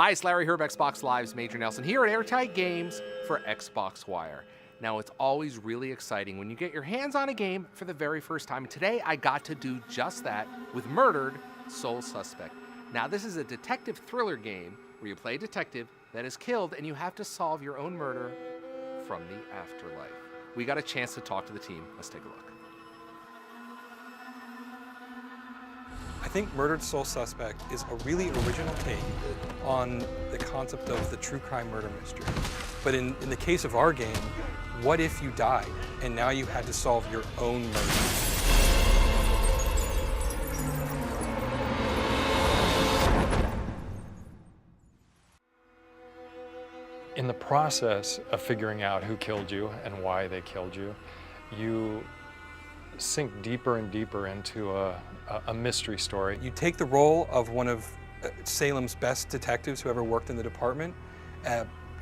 Hi, it's Larry Herb, Xbox Live's Major Nelson here at Airtight Games for Xbox Wire. Now, it's always really exciting when you get your hands on a game for the very first time. And today, I got to do just that with Murdered Sole Suspect. Now, this is a detective thriller game where you play a detective that is killed and you have to solve your own murder from the afterlife. We got a chance to talk to the team. Let's take a look. I think Murdered Sole Suspect is a really original take on the concept of the true crime murder mystery. But in the case of our game, what if you died and now you had to solve your own murder? In the process of figuring out who killed you and why they killed you, you sink deeper and deeper into a mystery story. You take the role of one of Salem's best detectives who ever worked in the department.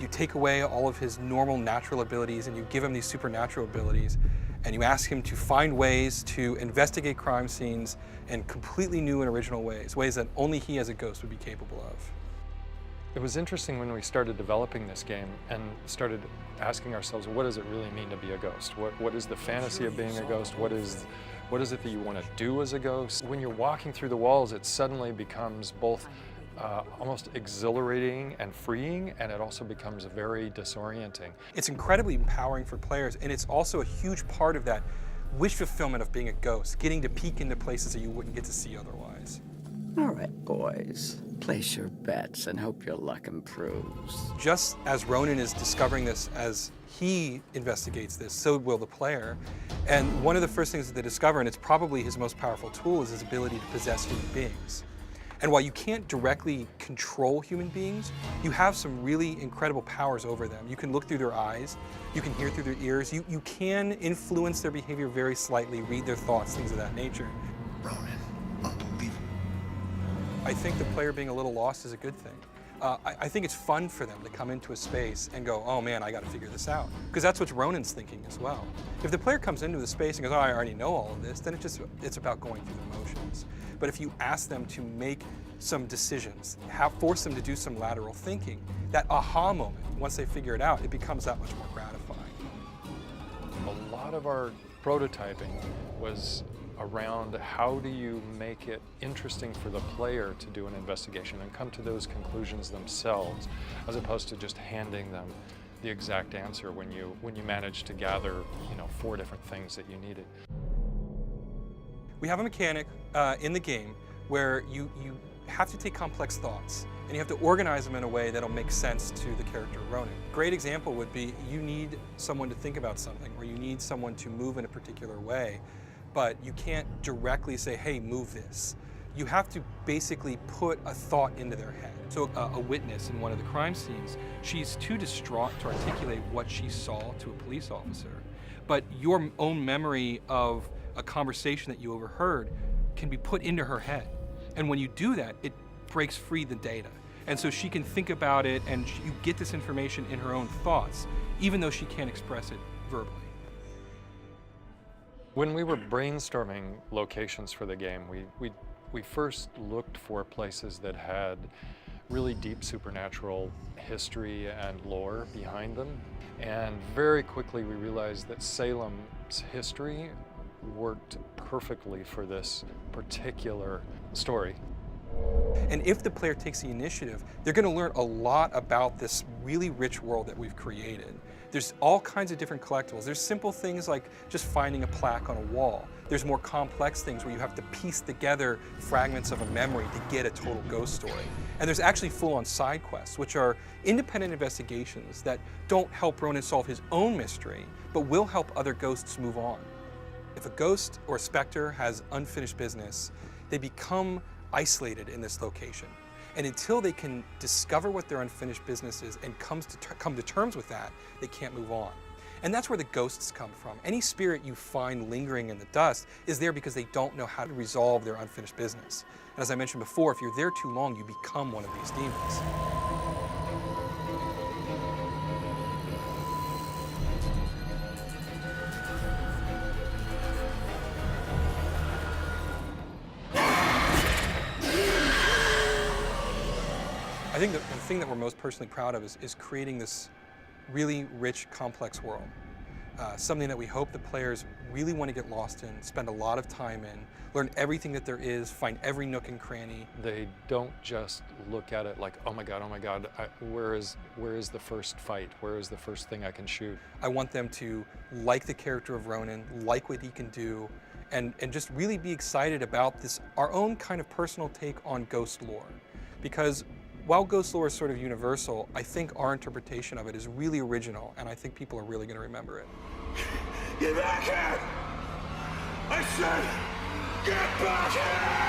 You take away all of his normal natural abilities and you give him these supernatural abilities, and you ask him to find ways to investigate crime scenes in completely new and original ways that only he as a ghost would be capable of. It was interesting when we started developing this game and started asking ourselves, what does it really mean to be a ghost? What is the fantasy of being a ghost? What is it that you want to do as a ghost? When you're walking through the walls, it suddenly becomes both almost exhilarating and freeing, and it also becomes very disorienting. It's incredibly empowering for players, and it's also a huge part of that wish fulfillment of being a ghost, getting to peek into places that you wouldn't get to see otherwise. All right, boys. Place your bets and hope your luck improves. Just as Ronan is discovering this as he investigates this, so will the player. And one of the first things that they discover, and it's probably his most powerful tool, is his ability to possess human beings. And while you can't directly control human beings, you have some really incredible powers over them. You can look through their eyes, you can hear through their ears, you can influence their behavior very slightly, read their thoughts, things of that nature. Ronan, unbelievable. I think the player being a little lost is a good thing. I think it's fun for them to come into a space and go, oh man, I got to figure this out. Because that's what Ronan's thinking as well. If the player comes into the space and goes, oh, I already know all of this, then it's about going through the motions. But if you ask them to make some decisions, force them to do some lateral thinking, that aha moment, once they figure it out, it becomes that much more gratifying. A lot of our prototyping was around how do you make it interesting for the player to do an investigation and come to those conclusions themselves, as opposed to just handing them the exact answer when you manage to gather, 4 different things that you needed. We have a mechanic in the game where you have to take complex thoughts and you have to organize them in a way that'll make sense to the character Ronan. Great example would be you need someone to think about something, or you need someone to move in a particular way, but you can't directly say, hey, move this. You have to basically put a thought into their head. So a witness in one of the crime scenes, she's too distraught to articulate what she saw to a police officer. But your own memory of a conversation that you overheard can be put into her head. And when you do that, it breaks free the data. And so she can think about it, and you get this information in her own thoughts, even though she can't express it verbally. When we were brainstorming locations for the game, we first looked for places that had really deep supernatural history and lore behind them. And very quickly we realized that Salem's history worked perfectly for this particular story. And if the player takes the initiative, they're going to learn a lot about this really rich world that we've created. There's all kinds of different collectibles. There's simple things like just finding a plaque on a wall. There's more complex things where you have to piece together fragments of a memory to get a total ghost story. And there's actually full-on side quests, which are independent investigations that don't help Ronan solve his own mystery, but will help other ghosts move on. If a ghost or a specter has unfinished business, they become isolated in this location. And until they can discover what their unfinished business is and come to terms with that, they can't move on. And that's where the ghosts come from. Any spirit you find lingering in the dust is there because they don't know how to resolve their unfinished business. And as I mentioned before, if you're there too long, you become one of these demons. I I think the thing that we're most personally proud of is creating this really rich, complex world. Something that we hope the players really want to get lost in, spend a lot of time in, learn everything that there is, find every nook and cranny. They don't just look at it like, oh my God, where is the first fight? Where is the first thing I can shoot? I want them to like the character of Ronan, like what he can do, and just really be excited about this, our own kind of personal take on ghost lore. Because while ghost lore is sort of universal, I think our interpretation of it is really original, and I think people are really going to remember it. Get back here! I said, get back here!